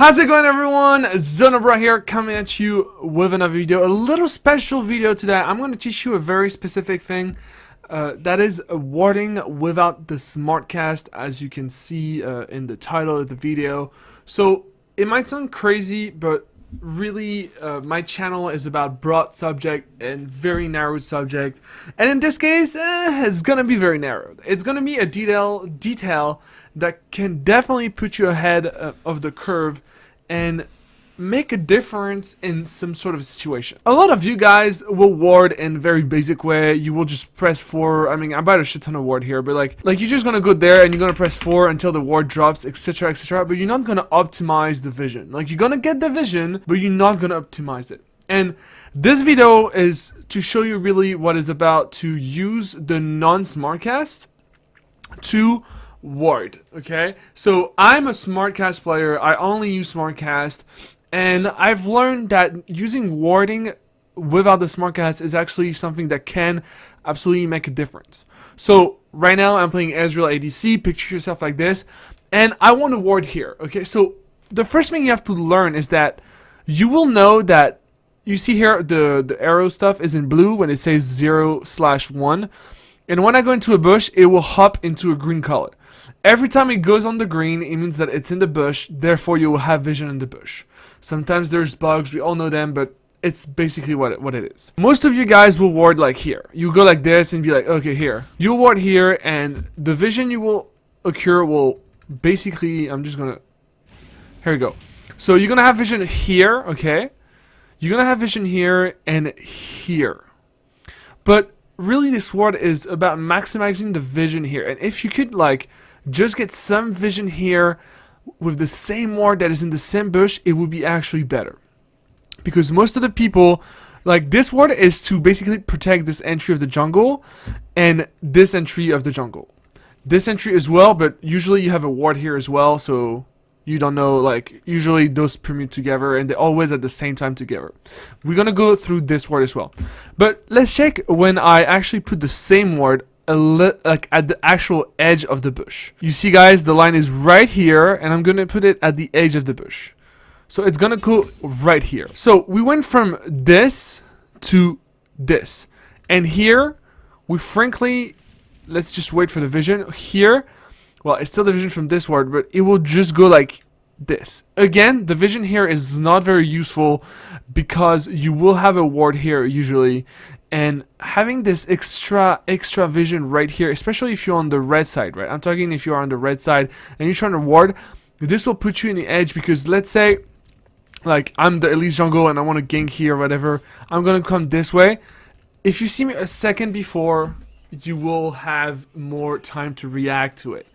How's it going, everyone? ZonoBRAH here, coming at you with another video, a little special video today. I'm going to teach you a very specific thing, that is warding without the SmartCast, as you can see in the title of the video. So it might sound crazy, but really my channel is about broad subject and very narrow subject, and in this case it's gonna be very narrowed. It's gonna be a detail that can definitely put you ahead of the curve and make a difference in some sort of situation. A lot of you guys will ward in a very basic way. You will just press 4. I mean, I bought a shit ton of ward here, but like you're just gonna go there and you're gonna press 4 until the ward drops, etc, etc, but you're not gonna optimize the vision. Like, you're gonna get the vision, but you're not gonna optimize it. And this video is to show you really what is about to use the non-SmartCast to ward. Okay, so I'm a SmartCast player. I only use SmartCast, and I've learned that using warding without the SmartCast is actually something that can absolutely make a difference. So right now I'm playing Ezreal ADC. Picture yourself like this, and I want to ward here. Okay, so the first thing you have to learn is that you will know that you see here the arrow stuff is in blue when it says 0/1, and when I go into a bush, it will hop into a green color. Every time it goes on the green, it means that it's in the bush, therefore you will have vision in the bush. Sometimes there's bugs, we all know them, but it's basically what it is. Most of you guys will ward like here. You go like this and be like, okay, here. You'll ward here, and the vision you will occur will basically, I'm just gonna, here we go. So you're gonna have vision here, okay? You're gonna have vision here and here. But really this ward is about maximizing the vision here. And if you could like just get some vision here with the same ward that is in the same bush, it would be actually better. Because most of the people, like, this ward is to basically protect this entry of the jungle and this entry of the jungle. This entry as well, but usually you have a ward here as well, so you don't know, like, usually those permute together and they're always at the same time together. We're gonna go through this ward as well. But let's check when I actually put the same ward like at the actual edge of the bush. You see, guys, the line is right here, and I'm gonna put it at the edge of the bush. So it's gonna go right here. So we went from this to this. And here, we frankly, let's just wait for the vision. Here, well, it's still the vision from this ward, but it will just go like this. Again, the vision here is not very useful because you will have a ward here usually, and having this extra vision right here, especially if you're on the red side, right? I'm talking if you're on the red side and you're trying to ward, this will put you in the edge, because let's say like I'm the elite jungle and I want to gank here or whatever, I'm gonna come this way. If you see me a second before, you will have more time to react to it.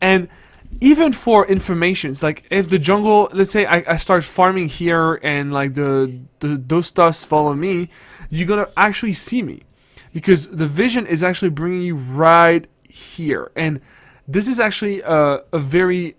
And even for informations, like if the jungle, let's say I start farming here and like those stuffs follow me, you're gonna actually see me, because the vision is actually bringing you right here. And this is actually a very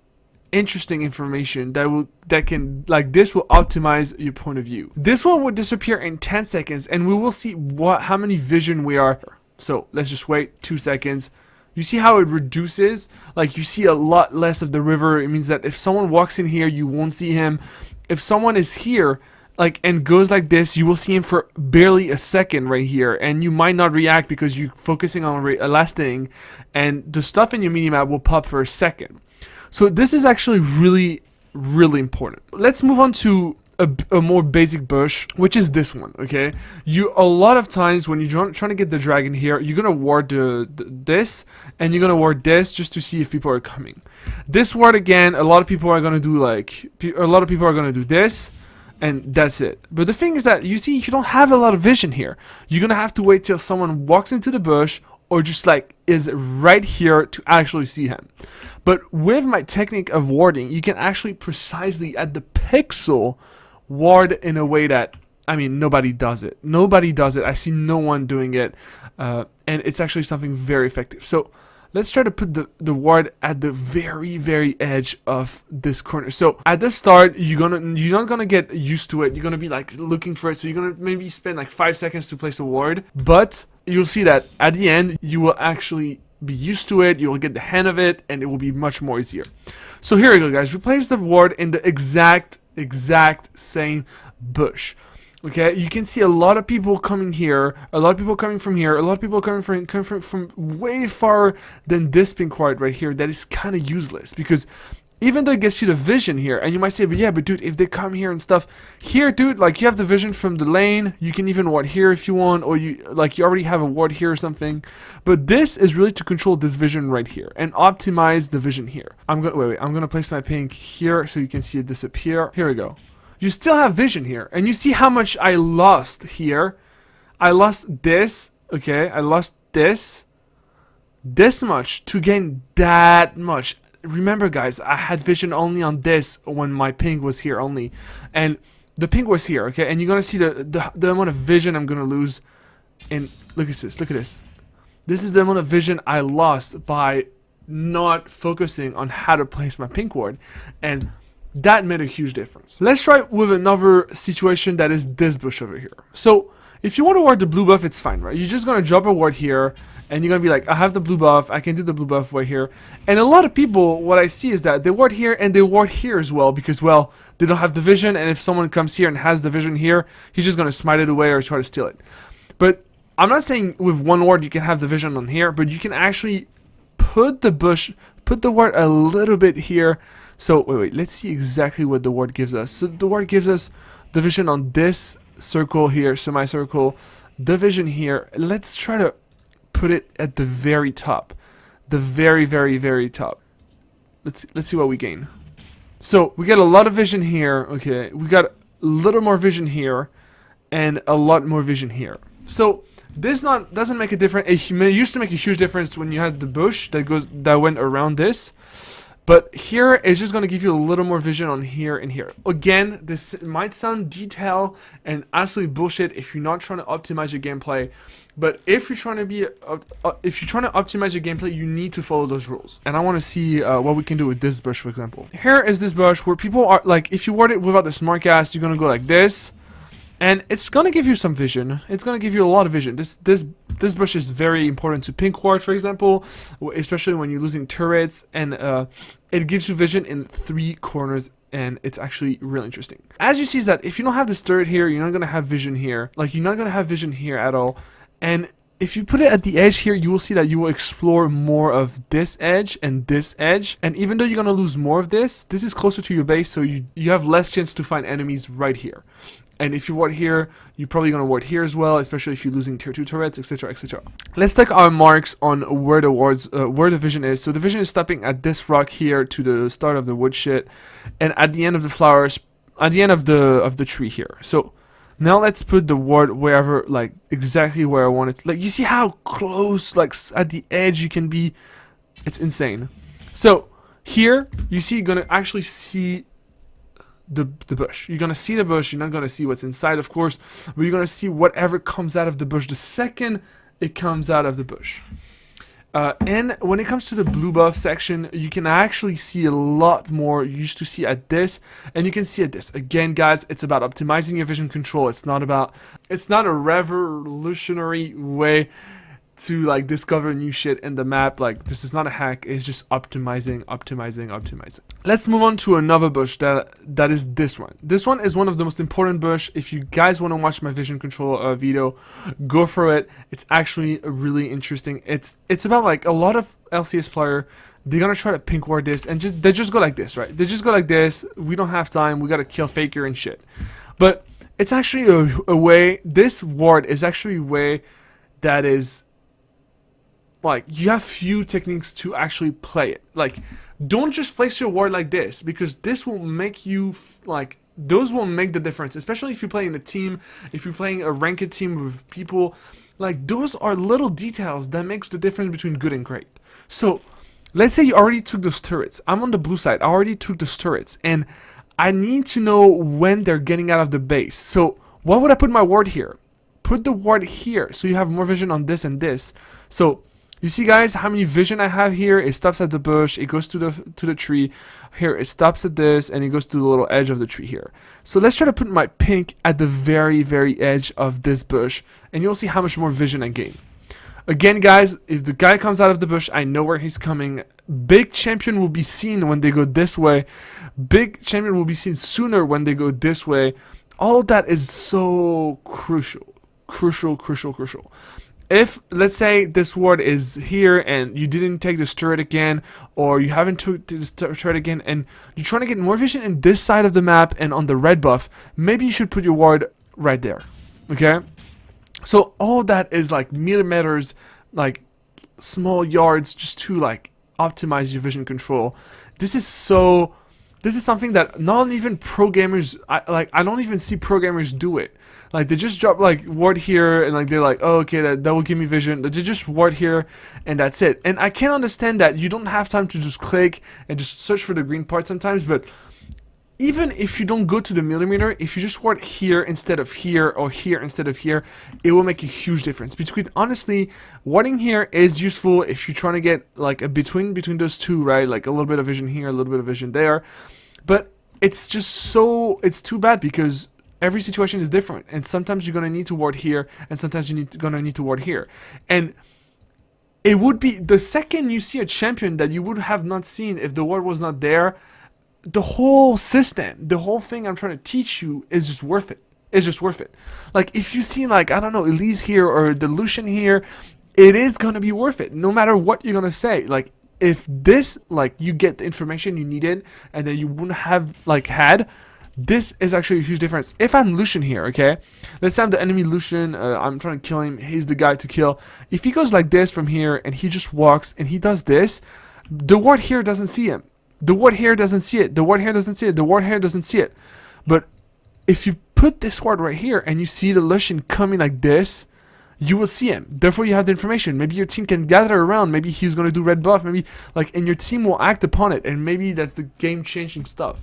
interesting information that can, like, this will optimize your point of view. This one will disappear in 10 seconds, and we will see how many vision we are. So let's just wait 2 seconds. You see how it reduces? Like, you see a lot less of the river. It means that if someone walks in here, you won't see him. If someone is here, like, and goes like this, you will see him for barely a second right here, and you might not react because you're focusing on last thing, and the stuff in your minimap will pop for a second. So this is actually really, really important. Let's move on to a more basic bush, which is this one. Okay, a lot of times when you're trying to get the dragon here, you're gonna ward this, and you're gonna ward this just to see if people are coming. This ward, again, a lot of people are gonna do this, and that's it. But the thing is that you see, you don't have a lot of vision here. You're gonna have to wait till someone walks into the bush or just like is right here to actually see him. But with my technique of warding, you can actually precisely at the pixel ward in a way that, I mean, nobody does it. Nobody does it. I see no one doing it, and it's actually something very effective. So let's try to put the ward at the very, very edge of this corner. So at the start, you're not gonna get used to it. You're gonna be like looking for it. So you're gonna maybe spend like 5 seconds to place a ward, but you'll see that at the end, you will actually be used to it, you'll get the hang of it, and it will be much more easier. So here we go, guys. We place the ward in the exact same bush. Okay, you can see a lot of people coming here, a lot of people coming from here, a lot of people coming from way far than this pink ward right here. That is kind of useless, because even though it gets you the vision here, and you might say, but yeah, but dude, if they come here and stuff, here, dude, like, you have the vision from the lane, you can even ward here if you want, or you already have a ward here or something, but this is really to control this vision right here, and optimize the vision here. I'm gonna place my pink here, so you can see it disappear. Here we go. You still have vision here, and you see how much I lost here. I lost this, okay, I lost this much to gain that much. Remember, guys, I had vision only on this when my ping was here only, and the ping was here, okay, and you're gonna see the amount of vision I'm gonna lose. And look at this, this is the amount of vision I lost by not focusing on how to place my pink ward, and that made a huge difference. Let's try with another situation, that is this bush over here. So if you want to ward the blue buff, it's fine, right? You're just gonna drop a ward here, and you're gonna be like, I have the blue buff, I can do the blue buff right here. And a lot of people, what I see is that they ward here and they ward here as well, because, well, they don't have the vision, and if someone comes here and has the vision here, he's just gonna smite it away or try to steal it. But I'm not saying with one ward you can have the vision on here, but you can actually put the ward a little bit here. So wait, let's see exactly what the ward gives us. So the ward gives us the vision on this circle here, semicircle, the vision here. Let's try to put it at the very top, the very top. Let's see what we gain. So we get a lot of vision here. Okay, we got a little more vision here, and a lot more vision here. So this doesn't make a difference. It used to make a huge difference when you had the bush that went around this. But here it's just going to give you a little more vision on here and here. Again, this might sound detail and absolutely bullshit if you're not trying to optimize your gameplay. But if you're trying to optimize your gameplay, you need to follow those rules. And I want to see what we can do with this bush, for example. Here is this bush where people are like, if you ward it without the smart cast, you're going to go like this. And it's going to give you some vision. It's going to give you a lot of vision. This bush is very important to pink ward, for example, especially when you're losing turrets, and it gives you vision in 3 corners, and it's actually really interesting. As you see, is that if you don't have this turret here, you're not going to have vision here. Like, you're not going to have vision here at all. And if you put it at the edge here, you will see that you will explore more of this edge and this edge. And even though you're going to lose more of this is closer to your base, so you have less chance to find enemies right here. And if you ward here, you're probably going to ward here as well, especially if you're losing tier 2 turrets, etc, etc. Let's take our marks on where the vision is. So the vision is stopping at this rock here to the start of the wood shit, and at the end of the flowers, at the end of the tree here. So now let's put the ward wherever, like exactly where I want it. Like, you see how close, like at the edge you can be. It's insane. So here you see, you're gonna actually see the bush. You're gonna see the bush. You're not gonna see what's inside, of course, but you're gonna see whatever comes out of the bush the second it comes out of the bush. And when it comes to the blue buff section, you can actually see a lot more you used to see at this, and you can see at this. Again, guys, it's about optimizing your vision control. It's not a revolutionary way to like discover new shit in the map. Like, this is not a hack, it's just optimizing. Let's move on to another bush that is this one. This one is one of the most important bush. If you guys want to watch my vision control video, go for it. It's actually really interesting. It's about, like, a lot of LCS player, they're gonna try to pink ward this, and they just go like this, right? They just go like this. We don't have time, we gotta kill Faker and shit. But it's actually a way, this ward is actually a way that is, like, you have few techniques to actually play it. Like, don't just place your ward like this, because this will make you, like, those will make the difference, especially if you're playing a team, if you're playing a ranked team with people. Like, those are little details that makes the difference between good and great. So let's say you already took those turrets. I'm on the blue side, I already took those turrets, and I need to know when they're getting out of the base. So why would I put my ward here? Put the ward here, so you have more vision on this and this. So you see, guys, how many vision I have here? It stops at the bush, it goes to the tree. Here it stops at this, and it goes to the little edge of the tree here. So let's try to put my pink at the very, very edge of this bush, and you'll see how much more vision I gain. Again, guys, if the guy comes out of the bush, I know where he's coming. Big champion will be seen when they go this way. Big champion will be seen sooner when they go this way. All of that is so crucial. Crucial. If, let's say, this ward is here and you didn't take this turret again, or you haven't took this turret again, and you're trying to get more vision in this side of the map and on the red buff, maybe you should put your ward right there, okay? So all that is like millimeters, like small yards, just to like optimize your vision control. This is something that not even pro gamers, I don't even see pro gamers do it. Like, they just drop like ward here and like they're like, oh, okay, that will give me vision. They just ward here and that's it. And I can understand that you don't have time to just click and just search for the green part sometimes, but even if you don't go to the millimeter, if you just ward here instead of here, or here instead of here, it will make a huge difference. Honestly, warding here is useful if you're trying to get like a between those two, right? Like a little bit of vision here, a little bit of vision there. But it's just it's too bad because every situation is different, and sometimes you're gonna need to ward here, and sometimes you're gonna need to ward here. And it would be the second you see a champion that you would have not seen if the ward was not there. The whole system, the whole thing I'm trying to teach you is just worth it. It's just worth it. Like, if you see, like, I don't know, Elise here or the Lucian here, it is gonna be worth it, no matter what you're gonna say. Like, if this, like, you get the information you needed and then you wouldn't have, like, had, this is actually a huge difference. If I'm Lucian here, okay, let's say I'm the enemy Lucian, I'm trying to kill him, he's the guy to kill. If he goes like this from here and he just walks and he does this, the ward here doesn't see him. The ward here doesn't see it. The ward here doesn't see it. The ward here doesn't see it. But if you put this ward right here and you see the Lucian coming like this, you will see him. Therefore, you have the information. Maybe your team can gather around. Maybe he's going to do red buff. Maybe, like, and your team will act upon it. And maybe that's the game-changing stuff.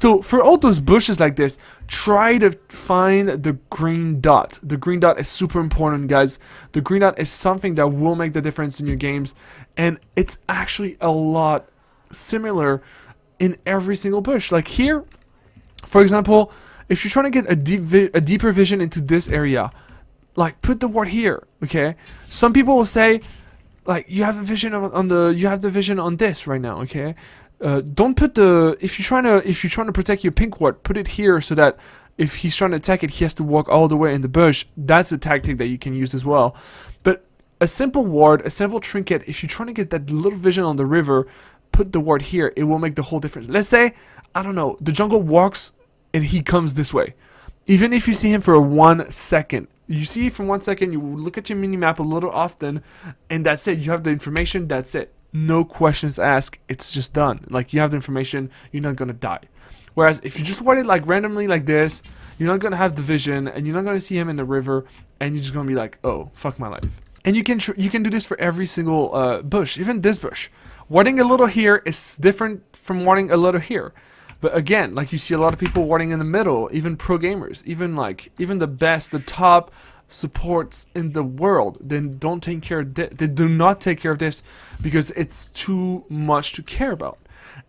So for all those bushes like this, try to find the green dot. The green dot is super important, guys. The green dot is something that will make the difference in your games. And it's actually a lot similar in every single bush. Like here, for example, if you're trying to get a deeper vision into this area, like, put the ward here, okay? Some people will say, like, you have a vision you have the vision on this right now, okay? Don't put the, if you're trying to protect your pink ward, put it here so that if he's trying to attack it, he has to walk all the way in the bush. That's a tactic that you can use as well. But a simple ward, a simple trinket, if you're trying to get that little vision on the river, put the ward here. It will make the whole difference. Let's say, I don't know, the jungle walks and he comes this way. Even if you see him for 1 second, you see from 1 second, you look at your mini-map a little often, and that's it. You have the information, that's it. No questions asked, it's just done. Like, you have the information, you're not gonna die. Whereas if you just ward it like randomly like this, you're not gonna have the vision, and you're not gonna see him in the river, and you're just gonna be like, oh, fuck my life. And you can do this for every single bush, even this bush. Warding a little here is different from warding a little here. But again, like, you see a lot of people warding in the middle, even pro gamers, even the best, the top supports in the world, then don't take care of this. They do not take care of this because it's too much to care about.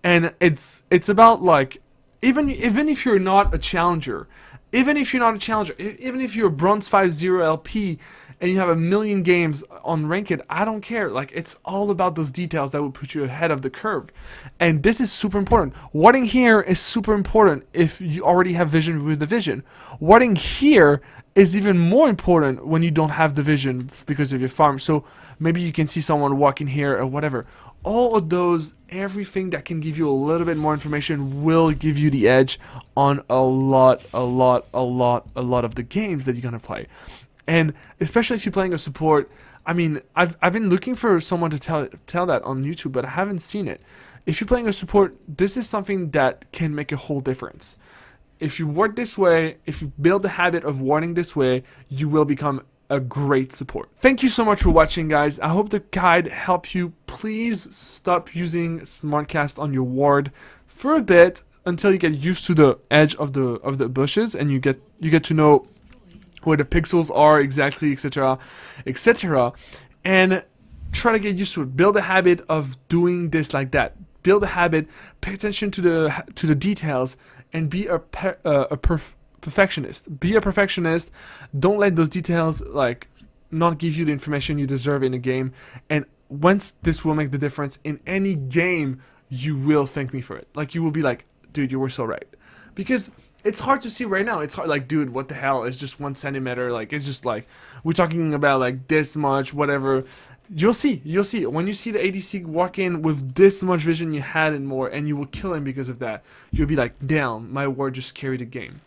And it's about, like, even if you're not a challenger, even if you're a bronze 5-0 LP and you have 1 million games on ranked, I don't care. Like, it's all about those details that will put you ahead of the curve. And this is super important. Warding here is super important if you already have vision with the vision. Warding here is even more important when you don't have the vision because of your farm. So maybe you can see someone walking here or whatever. All of those, everything that can give you a little bit more information will give you the edge on a lot of the games that you're gonna play. And especially if you're playing a support, I mean, I've been looking for someone to tell that on YouTube, but I haven't seen it. If you're playing a support, this is something that can make a whole difference. If you ward this way, if you build the habit of warding this way, you will become a great support. Thank you so much for watching, guys. I hope the guide helped you. Please stop using SmartCast on your ward for a bit until you get used to the edge of the bushes and you get to know where the pixels are exactly, etc., and try to get used to it. Build a habit of doing this like that. Build a habit. Pay attention to the details, and be a perfectionist. Be a perfectionist. Don't let those details, like, not give you the information you deserve in a game. And once this will make the difference in any game, you will thank me for it. Like, you will be like, dude, you were so right. Because it's hard to see right now. It's hard, like, dude, what the hell? It's just 1 centimeter. Like, it's just like, we're talking about like this much, whatever. You'll see. When you see the ADC walk in with this much vision, you had and more, and you will kill him because of that. You'll be like, damn, my ward just carried the game.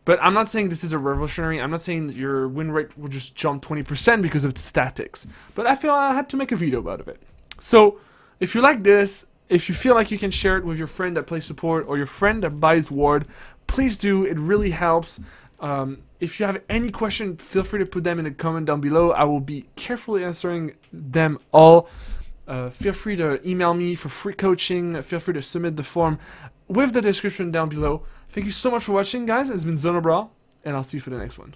But I'm not saying this is a revolutionary. I'm not saying that your win rate will just jump 20% because of its statics. But I feel I had to make a video about it. So, if you like this, if you feel like you can share it with your friend that plays support or your friend that buys ward, please do. It really helps. If you have any question, feel free to put them in the comment down below. I will be carefully answering them all. Feel free to email me for free coaching. Feel free to submit the form with the description down below. Thank you so much for watching, guys. It's been ZonoBRAH, and I'll see you for the next one.